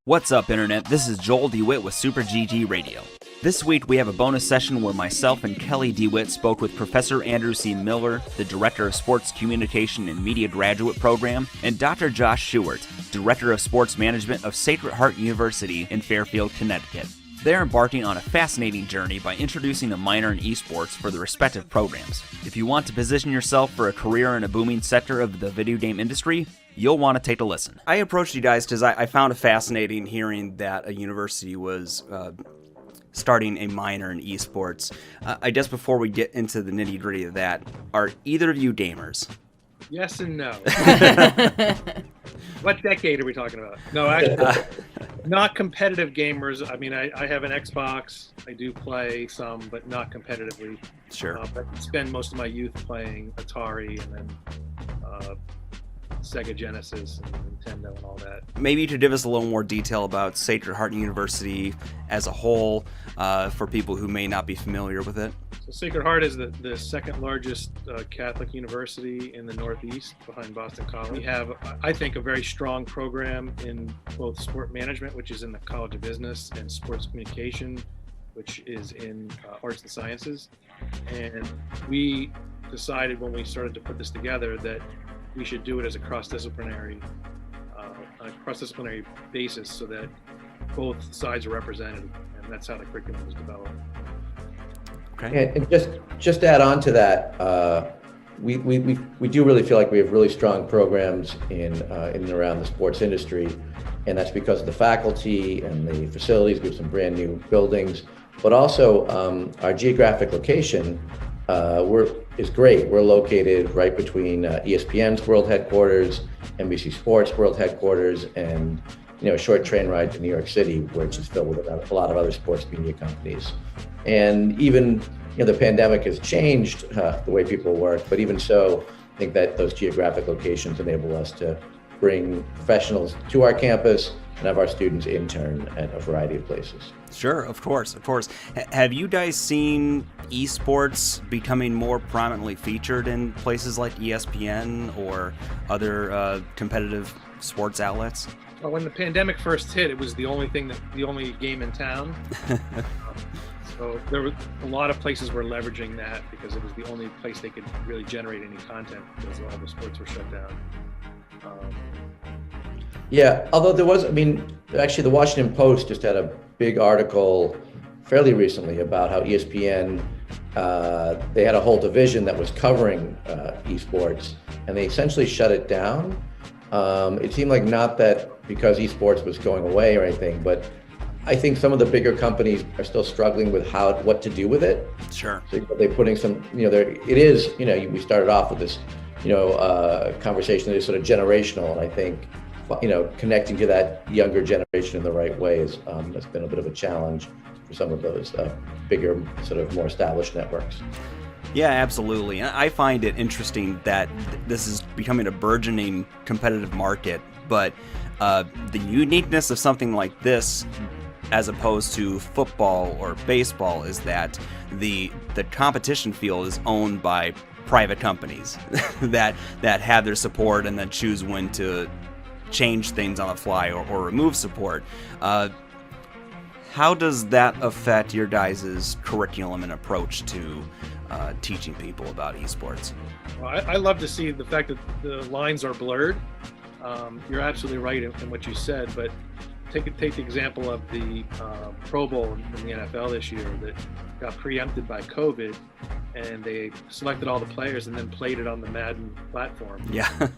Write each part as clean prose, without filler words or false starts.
What's up, Internet? This is Joel DeWitt with Super GG Radio. This week we have a bonus session where myself and Kelly DeWitt spoke with Professor Andrew C. Miller, the Director of Sports Communication and Media Graduate Program, and Dr. Josh Shuart, Director of Sports Management of Sacred Heart University in Fairfield, Connecticut. They're embarking on a fascinating journey by introducing a minor in esports for the respective programs. If you want to position yourself for a career in a booming sector of the video game industry, you'll want to take a listen. I approached you guys because I found it fascinating hearing that a university was starting a minor in esports. I guess before we get into the nitty-gritty of that, are either of you gamers? Yes and no. What decade are we talking about? No, actually, not competitive gamers. I mean, I have an Xbox. I do play some, but not competitively. Sure. But I spend most of my youth playing Atari and then Sega Genesis and Nintendo and all that. Maybe you could give us a little more detail about Sacred Heart University as a whole for people who may not be familiar with it. So Sacred Heart is the second largest Catholic university in the Northeast behind Boston College. We have, I think, a very strong program in both sport management, which is in the College of Business, and sports communication, which is in arts and sciences. And we decided when we started to put this together that we should do it as a cross-disciplinary basis so that both sides are represented, and that's how the curriculum was developed. Okay. And just to add on to that, we do really feel like we have really strong programs in and around the sports industry, and that's because of the faculty and the facilities. We have some brand new buildings, but also our geographic location is great. We're located right between ESPN's world headquarters, NBC Sports world headquarters, and a short train ride to New York City, which is filled with a lot of other sports media companies. And even the pandemic has changed the way people work, but even so, I think that those geographic locations enable us to bring professionals to our campus and have our students intern at a variety of places. Sure, of course. Have you guys seen esports becoming more prominently featured in places like ESPN or other competitive sports outlets? Well, when the pandemic first hit, it was the only game in town. So there were a lot of places were leveraging that because it was the only place they could really generate any content because all the sports were shut down. Yeah, although there was, actually the Washington Post just had a big article fairly recently about how ESPN, they had a whole division that was covering esports, and they essentially shut it down. It seemed like not that because esports was going away or anything, but I think some of the bigger companies are still struggling with what to do with it. Sure. So they're putting some, we started off with this, conversation that is sort of generational, and I think, connecting to that younger generation in the right way has been a bit of a challenge for some of those bigger, sort of more established networks. Yeah, absolutely. I find it interesting that this is becoming a burgeoning competitive market, but the uniqueness of something like this, as opposed to football or baseball, is that the competition field is owned by private companies that have their support and then choose when to change things on the fly or remove support. How does that affect your guys' curriculum and approach to teaching people about esports? Well, I love to see the fact that the lines are blurred. You're absolutely right in what you said, but take the example of the Pro Bowl in the NFL this year that got preempted by COVID, and they selected all the players and then played it on the Madden platform. Yeah.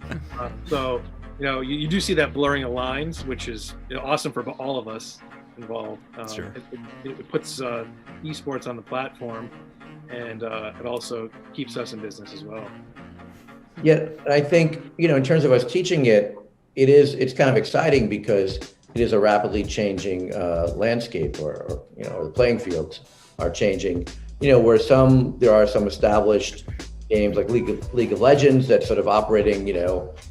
So you do see that blurring of lines, which is awesome for all of us involved. Sure. It puts esports on the platform, and it also keeps us in business as well. Yeah, I think in terms of us teaching it's kind of exciting because it is a rapidly changing landscape, or the playing fields are changing. Where there are some established games like League of Legends that's sort of operating,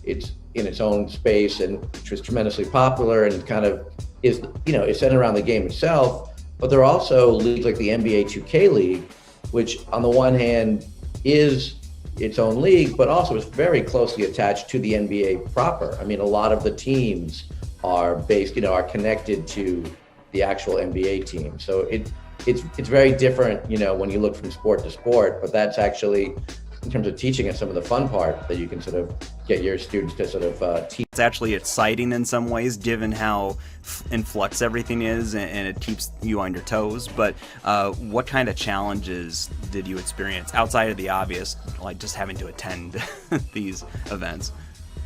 it's in its own space, and which was tremendously popular and kind of is centered around the game itself. But there are also leagues like the NBA 2K League, which on the one hand is its own league, but also is very closely attached to the NBA proper. A lot of the teams are based, are connected to the actual NBA team. So it's very different, when you look from sport to sport, but that's actually, in terms of teaching it, some of the fun part that you can sort of get your students to sort of teach. It's actually exciting in some ways, given how in flux everything is, and it keeps you on your toes. But what kind of challenges did you experience outside of the obvious, like just having to attend these events?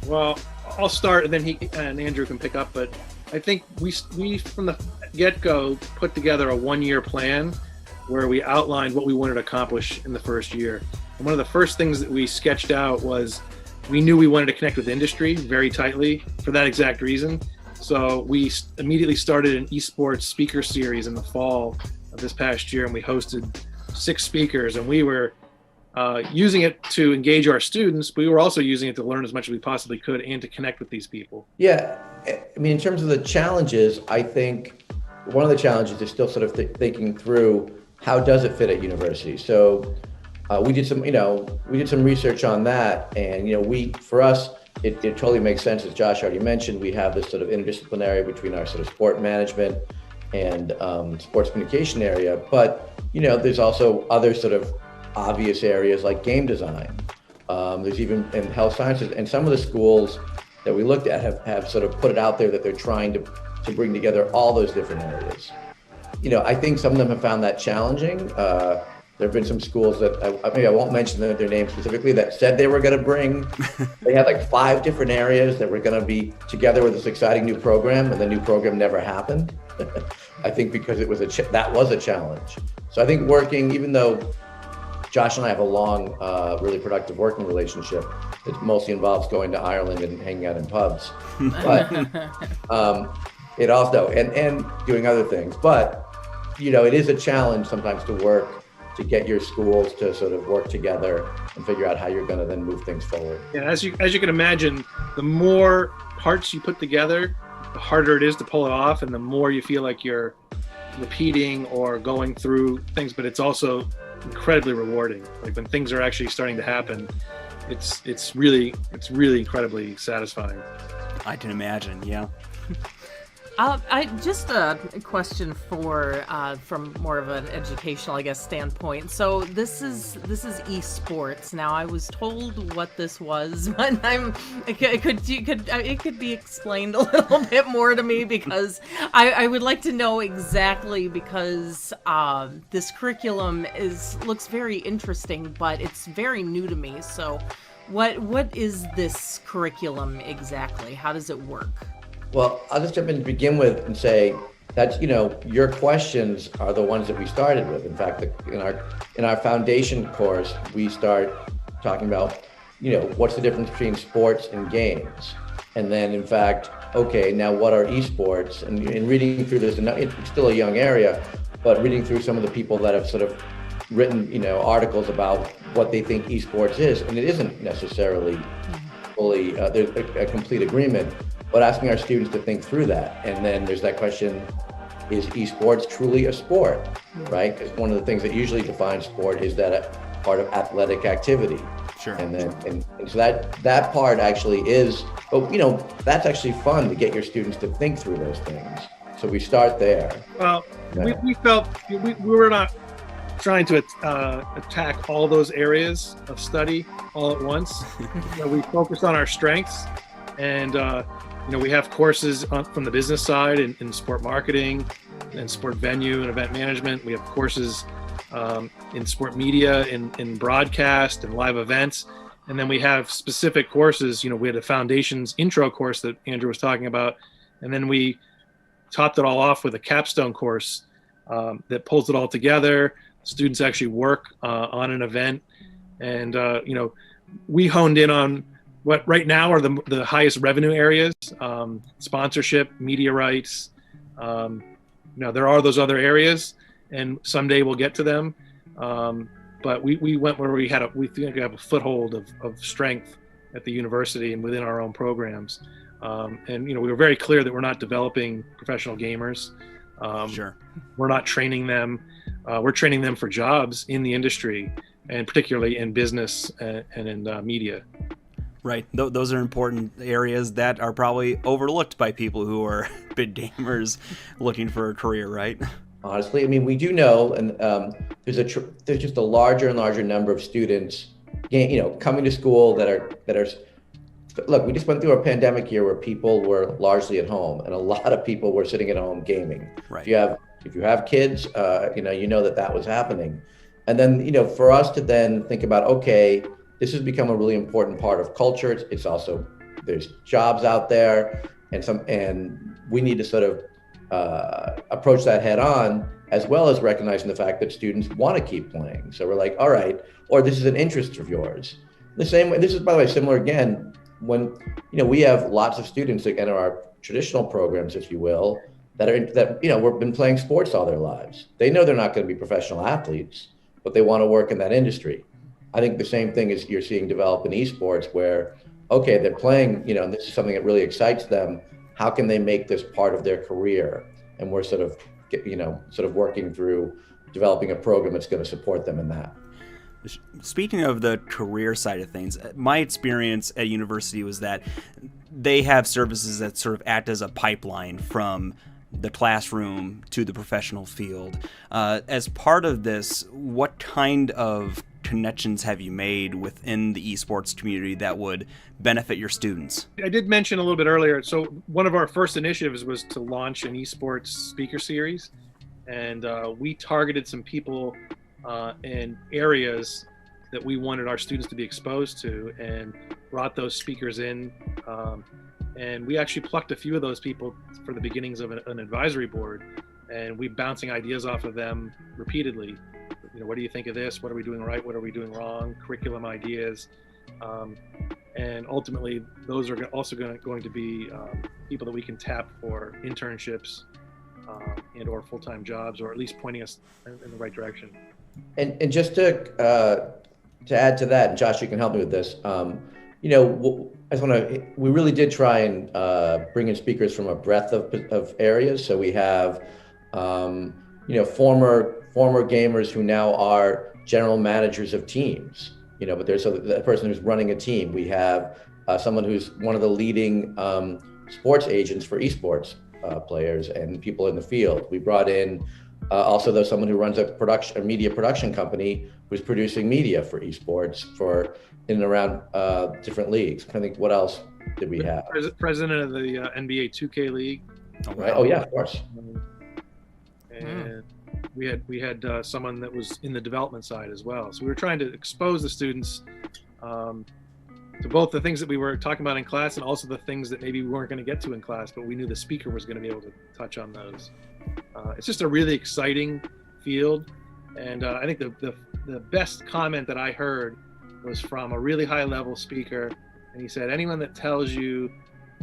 Well, I'll start, and then Andrew can pick up. But I think we from the get-go put together a 1-year plan where we outlined what we wanted to accomplish in the first year. And one of the first things that we sketched out was we knew we wanted to connect with industry very tightly for that exact reason. So we immediately started an esports speaker series in the fall of this past year, and we hosted 6 speakers, and we were using it to engage our students, but we were also using it to learn as much as we possibly could and to connect with these people. Yeah, I mean, in terms of the challenges, I think one of the challenges is still sort of thinking through how does it fit at university. So we did some research on that, and for us, it totally makes sense. As Josh already mentioned, we have this sort of interdisciplinary between our sort of sport management and sports communication area, but there's also other sort of obvious areas like game design. There's even in health sciences, and some of the schools that we looked at have sort of put it out there that they're trying to bring together all those different areas. I think some of them have found that challenging. There have been some schools that maybe I won't mention their names specifically, that said they were going to bring. They had like 5 different areas that were going to be together with this exciting new program, and the new program never happened. I think because that was a challenge. So I think working, even though Josh and I have a long, really productive working relationship, it mostly involves going to Ireland and hanging out in pubs, but it also and doing other things. But it is a challenge sometimes to get your schools to sort of work together and figure out how you're going to then move things forward. Yeah, as you can imagine, the more parts you put together, the harder it is to pull it off, and the more you feel like you're repeating or going through things. But it's also incredibly rewarding. Like when things are actually starting to happen, it's really incredibly satisfying. I can imagine, yeah. I just a question from more of an educational, I guess, standpoint. So this is esports. Now, I was told what this was, but it could be explained a little bit more to me, because I would like to know exactly, because this curriculum looks very interesting, but it's very new to me. So what is this curriculum exactly? How does it work? Well, I'll just jump in to begin with and say that, your questions are the ones that we started with. In fact, in our foundation course, we start talking about, what's the difference between sports and games? And then, in fact, okay, now what are esports? And reading through this, and it's still a young area, but reading through some of the people that have sort of written, articles about what they think esports is, and it isn't necessarily fully, there's a complete agreement. But asking our students to think through that. And then there's that question, is esports truly a sport, right? Because one of the things that usually defines sport is that a part of athletic activity. Sure. And then, and so that part actually is, but that's actually fun to get your students to think through those things. So we start there. Well, we felt we were not trying to attack all those areas of study all at once. We focused on our strengths, and we have courses from the business side in sport marketing and sport venue and event management. We have courses in sport media, in broadcast and live events. And then we have specific courses. We had a foundations intro course that Andrew was talking about. And then we topped it all off with a capstone course that pulls it all together. Students actually work on an event. And, we honed in on what right now are the highest revenue areas, sponsorship, media rights. There are those other areas, and someday we'll get to them. But we went where we think we have a foothold of strength at the university and within our own programs. And we were very clear that we're not developing professional gamers. Sure. We're not training them. We're training them for jobs in the industry, and particularly in business and in media. Right. Those are important areas that are probably overlooked by people who are big gamers looking for a career, right? Honestly, I mean, we do know, and there's just a larger and larger number of students, coming to school that are. Look, we just went through a pandemic year where people were largely at home, and a lot of people were sitting at home gaming. Right. If you have kids, you know that was happening, and then for us to then think about, okay, this has become a really important part of culture. It's also, there's jobs out there, and we need to sort of approach that head on, as well as recognizing the fact that students want to keep playing. So we're like, all right, or this is an interest of yours. The same way, this is, by the way, similar again, when we have lots of students that enter our traditional programs, if you will, that we've been playing sports all their lives. They know they're not going to be professional athletes, but they want to work in that industry. I think the same thing is you're seeing develop in esports, where, okay, they're playing, and this is something that really excites them. How can they make this part of their career? And we're sort of working through developing a program that's going to support them in that. Speaking of the career side of things, my experience at university was that they have services that sort of act as a pipeline from the classroom to the professional field. As part of this, what kind of connections have you made within the esports community that would benefit your students? I did mention a little bit earlier, so one of our first initiatives was to launch an esports speaker series, and we targeted some people in areas that we wanted our students to be exposed to, and brought those speakers in, and we actually plucked a few of those people for the beginnings of an advisory board, and we bouncing ideas off of them repeatedly. What do you think of this? What are we doing right? What are we doing wrong? Curriculum ideas. And ultimately, those are also going to be people that we can tap for internships and or full-time jobs, or at least pointing us in the right direction. And just to add to that, and Josh, you can help me with this. We really did try and bring in speakers from a breadth of areas. So we have, former gamers who now are general managers of teams, but there's the person who's running a team. We have someone who's one of the leading sports agents for esports players and people in the field. We brought in also there's someone who runs a media production company who's producing media for esports in and around different leagues. I think, what else did we have? President of the NBA 2K League. Right. Oh yeah, of course. And we had someone that was in the development side as well. So we were trying to expose the students to both the things that we were talking about in class, and also the things that maybe we weren't going to get to in class, but we knew the speaker was going to be able to touch on those. It's just a really exciting field. And I think the best comment that I heard was from a really high level speaker. And he said, anyone that tells you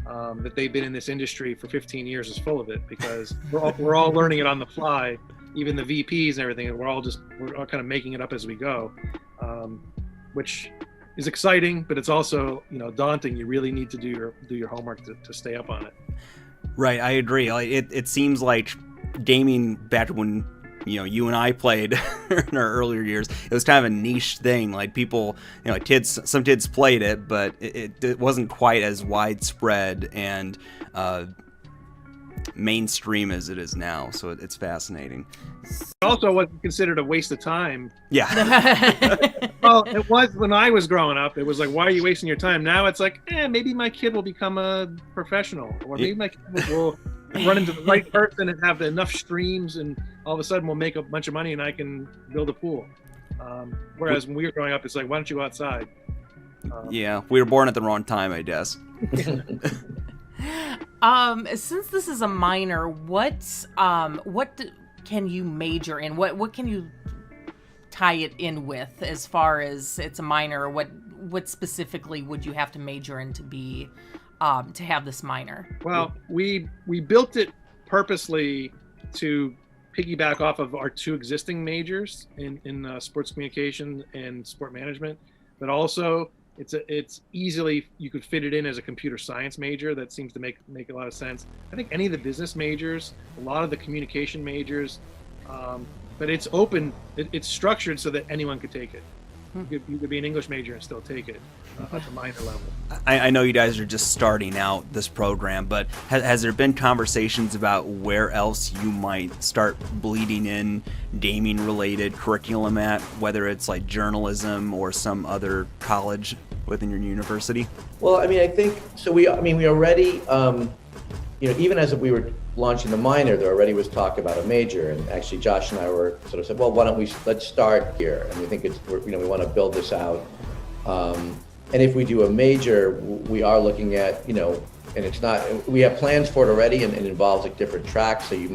that they've been in this industry for 15 years is full of it, because we're all learning it on the fly, even the VPs and everything. And we're all kind of making it up as we go, which is exciting, but it's also, daunting. You really need to do your homework to stay up on it. Right, I agree. It seems like gaming back when you and I played in our earlier years, it was kind of a niche thing. Like people, some kids played it, but it wasn't quite as widespread and mainstream as it is now. So it's fascinating. Also wasn't considered a waste of time. Yeah. Well, it was when I was growing up. It was like, why are you wasting your time? Now it's like, maybe my kid will become a professional, or maybe my kid will run into the right person and have enough streams, and all of a sudden we'll make a bunch of money and I can build a pool. Whereas when we were growing up, it's like, why don't you go outside? Yeah, we were born at the wrong time, I guess. Since this is a minor, what can you major in? What can you tie it in with, as far as it's a minor? What specifically would you have to major in to be to have this minor? Well, we built it purposely to piggyback off of our two existing majors in sports communication and sport management, but also it's easily, you could fit it in as a computer science major. That seems to make a lot of sense. I think any of the business majors, a lot of the communication majors, but it's open, it's structured so that anyone could take it. You could be an English major and still take it at the minor level. I know you guys are just starting out this program, but has there been conversations about where else you might start bleeding in gaming-related curriculum at, whether it's like journalism or some other college within your university? Well, I mean, I think so. We already, even as we were launching the minor, there already was talk about a major, and actually Josh and I were sort of said, well, why don't let's start here, and we think we want to build this out, and if we do a major, we are looking at, and it's not, we have plans for it already, and it involves like different tracks. So you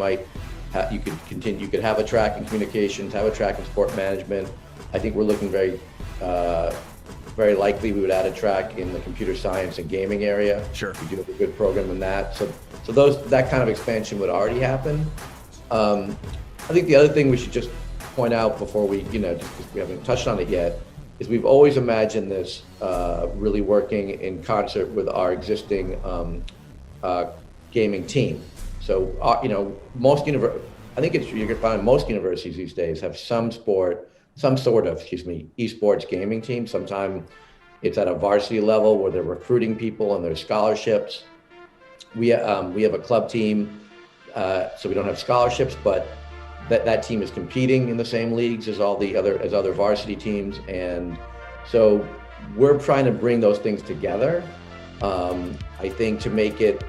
could have a track in communications, have a track in sport management. I think we're looking very likely we would add a track in the computer science and gaming area. Sure. We do have a good program in that. So that kind of expansion would already happen. I think the other thing we should just point out before we, just because we haven't touched on it yet, is we've always imagined this really working in concert with our existing gaming team. So, I think you can find most universities these days have some sort of esports gaming team. Sometimes it's at a varsity level where they're recruiting people and there's scholarships. We have a club team, so we don't have scholarships, but that team is competing in the same leagues as other varsity teams, and so we're trying to bring those things together. I think to make it,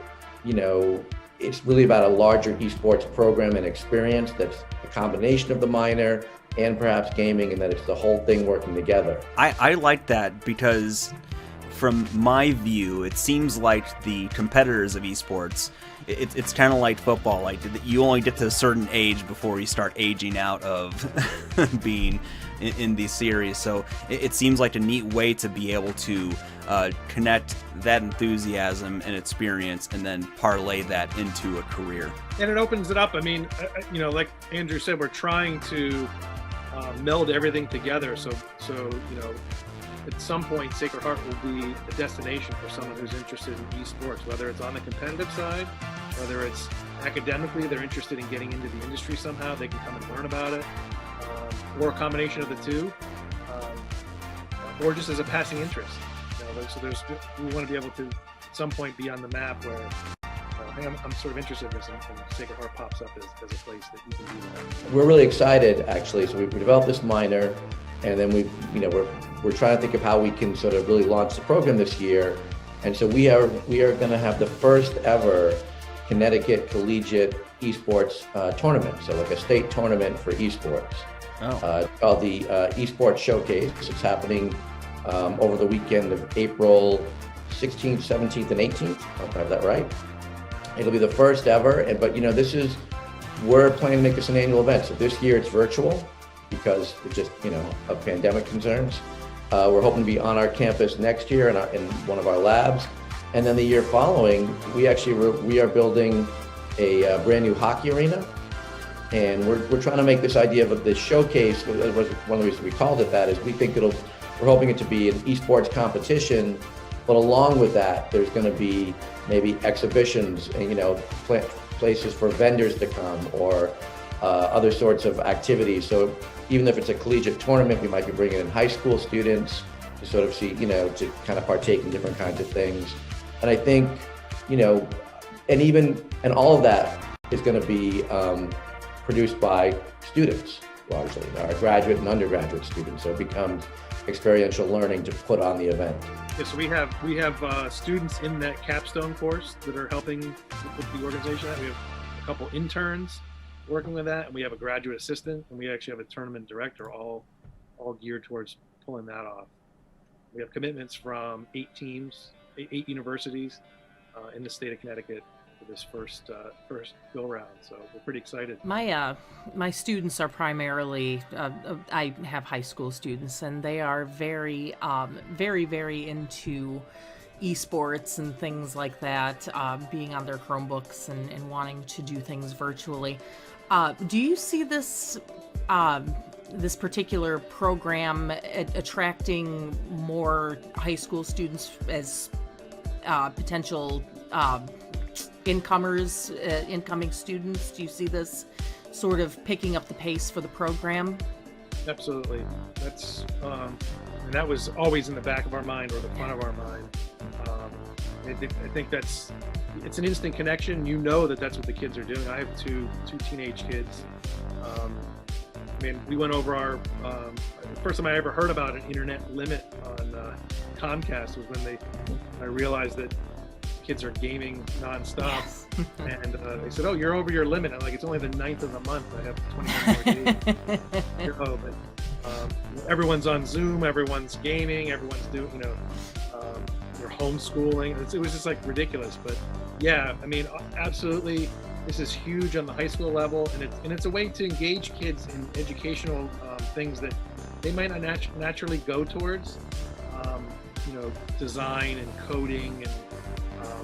it's really about a larger esports program and experience that's a combination of the minor and perhaps gaming, and that it's the whole thing working together. I like that because from my view, it seems like the competitors of esports, it's kind of like football. Like you only get to a certain age before you start aging out of being in these series. So it seems like a neat way to be able to connect that enthusiasm and experience and then parlay that into a career. And it opens it up. I mean, like Andrew said, we're trying to meld everything together. So at some point, Sacred Heart will be a destination for someone who's interested in esports, whether it's on the competitive side, whether it's academically, they're interested in getting into the industry somehow, they can come and learn about it, or a combination of the two, or just as a passing interest. So we want to be able to, at some point, be on the map where I'm sort of interested in this, and Sacred Heart pops up as a place that you can do that. We're really excited, actually. So we developed this minor, and then we're trying to think of how we can sort of really launch the program this year. And so we are going to have the first ever Connecticut Collegiate Esports Tournament. So like a state tournament for esports. It's called the Esports Showcase. It's happening over the weekend of April 16th, 17th, and 18th. I hope I have that right. It'll be the first ever, but we're planning to make this an annual event. So this year it's virtual because it's just, of pandemic concerns. We're hoping to be on our campus next year in one of our labs. And then the year following, we are building a brand new hockey arena. And we're trying to make this idea of this showcase. One of the reasons we called it that is we're hoping it to be an esports competition, but along with that, there's going to be maybe exhibitions and, places for vendors to come or other sorts of activities. So even if it's a collegiate tournament, we might be bringing in high school students to sort of see, to kind of partake in different kinds of things. And I think, and all of that is going to be produced by students, largely, our graduate and undergraduate students. So it becomes experiential learning to put on the event. Yeah, so we have students in that capstone course that are helping with the organization. We have a couple interns working with that, and we have a graduate assistant, and we actually have a tournament director, all geared towards pulling that off. We have commitments from 8 universities in the state of Connecticut for this first go round. So we're pretty excited. My students are primarily I have high school students, and they are very very into esports and things like that, being on their Chromebooks and wanting to do things virtually. Do you see this this particular program attracting more high school students as potential incoming students? Do you see this sort of picking up the pace for the program? Absolutely. That's and that was always in the back of our mind or the front of our mind. I think it's an instant connection. You know that's what the kids are doing. I have two teenage kids. I mean, we went over our the first time I ever heard about an internet limit on Comcast was when I realized that kids are gaming nonstop. Yes. And they said, "Oh, you're over your limit." I'm like, "It's only the 9th of the month. I have 21 more days." But everyone's on Zoom. Everyone's gaming. Everyone's doing, they're homeschooling. It was just like ridiculous. But yeah, I mean, absolutely, this is huge on the high school level, and it's a way to engage kids in educational things that they might not naturally go towards. Design and coding and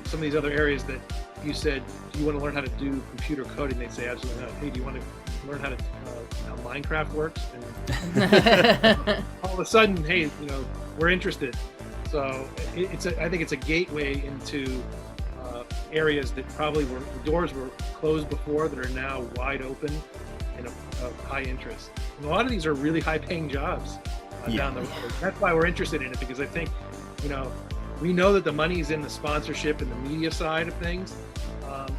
some of these other areas that you said, do you want to learn how to do computer coding? They'd say absolutely not. Hey, do you want to learn how Minecraft works? And all of a sudden, hey, we're interested. So I think it's a gateway into areas that probably the doors were closed before that are now wide open and of high interest. And a lot of these are really high-paying jobs down the road. That's why we're interested in it, because I think, we know that the money's in the sponsorship and the media side of things.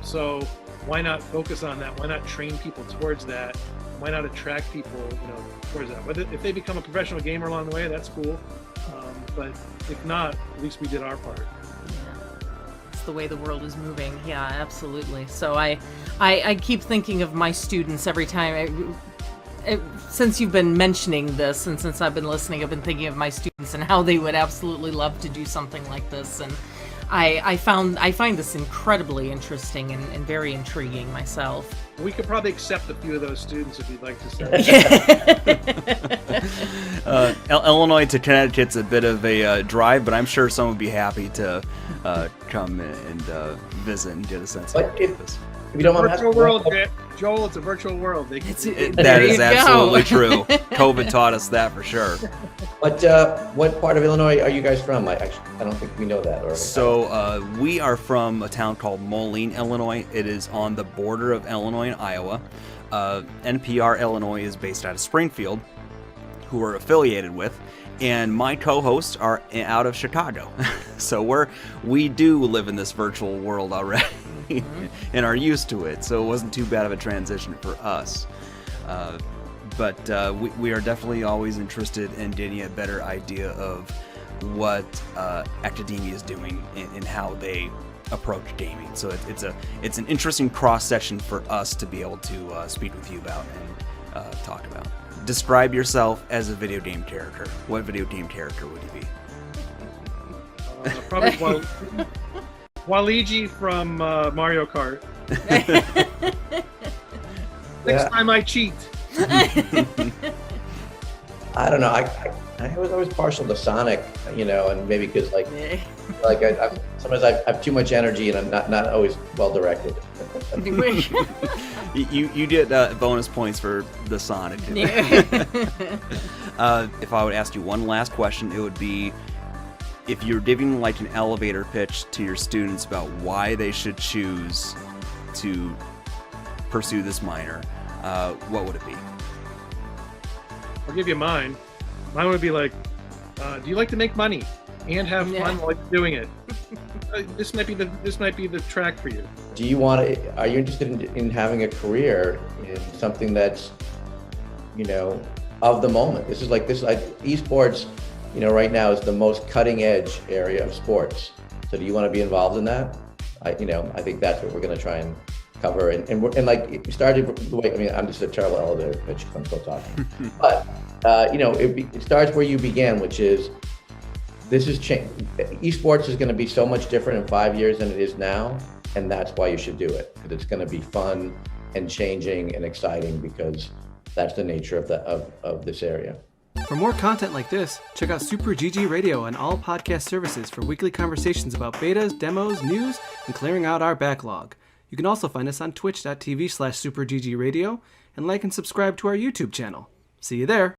So why not focus on that? Why not train people towards that? Why not attract people, towards that? Whether if they become a professional gamer along the way, that's cool. But if not, at least we did our part. It's the way the world is moving. Yeah, absolutely. So I keep thinking of my students every time. Since you've been mentioning this, and since I've been listening, I've been thinking of my students and how they would absolutely love to do something like this. And I find this incredibly interesting and very intriguing myself. We could probably accept a few of those students if you'd like to say. Illinois to Connecticut's a bit of a drive, but I'm sure someone would be happy to come and visit and get a sense of this. If you don't want to virtual world, Joel, it's a virtual world. That is absolutely true. COVID taught us that for sure. But what part of Illinois are you guys from? I don't think we know that. So we are from a town called Moline, Illinois. It is on the border of Illinois and Iowa. NPR Illinois is based out of Springfield, who we're affiliated with. And my co-hosts are out of Chicago. So we do live in this virtual world already. And are used to it, so it wasn't too bad of a transition for us. But we are definitely always interested in getting a better idea of what academia is doing and how they approach gaming. So it's an interesting cross-section for us to be able to speak with you about and talk about. Describe yourself as a video game character. What video game character would you be? Probably Waluigi from Mario Kart. Next time I cheat. I don't know. I was always partial to Sonic, and maybe because sometimes I have too much energy and I'm not always well directed. You get bonus points for the Sonic. If I would ask you one last question, it would be, if you're giving like an elevator pitch to your students about why they should choose to pursue this minor, what would it be? I'll give you mine. Mine would be like, do you like to make money and have fun while you're doing it? This might be the track for you. Are you interested in having a career in something that's, of the moment? This is like esports, right now is the most cutting edge area of sports. So do you want to be involved in that? I think that's what we're going to try and cover. And we started the way, I'm just a terrible elevator pitch because I'm still talking. But, it starts where you began, which is, this is change. Esports is going to be so much different in 5 years than it is now. And that's why you should do it. Because it's going to be fun and changing and exciting, because that's the nature of this area. For more content like this, check out Super GG Radio on all podcast services for weekly conversations about betas, demos, news, and clearing out our backlog. You can also find us on twitch.tv/SuperGGRadio and like and subscribe to our YouTube channel. See you there.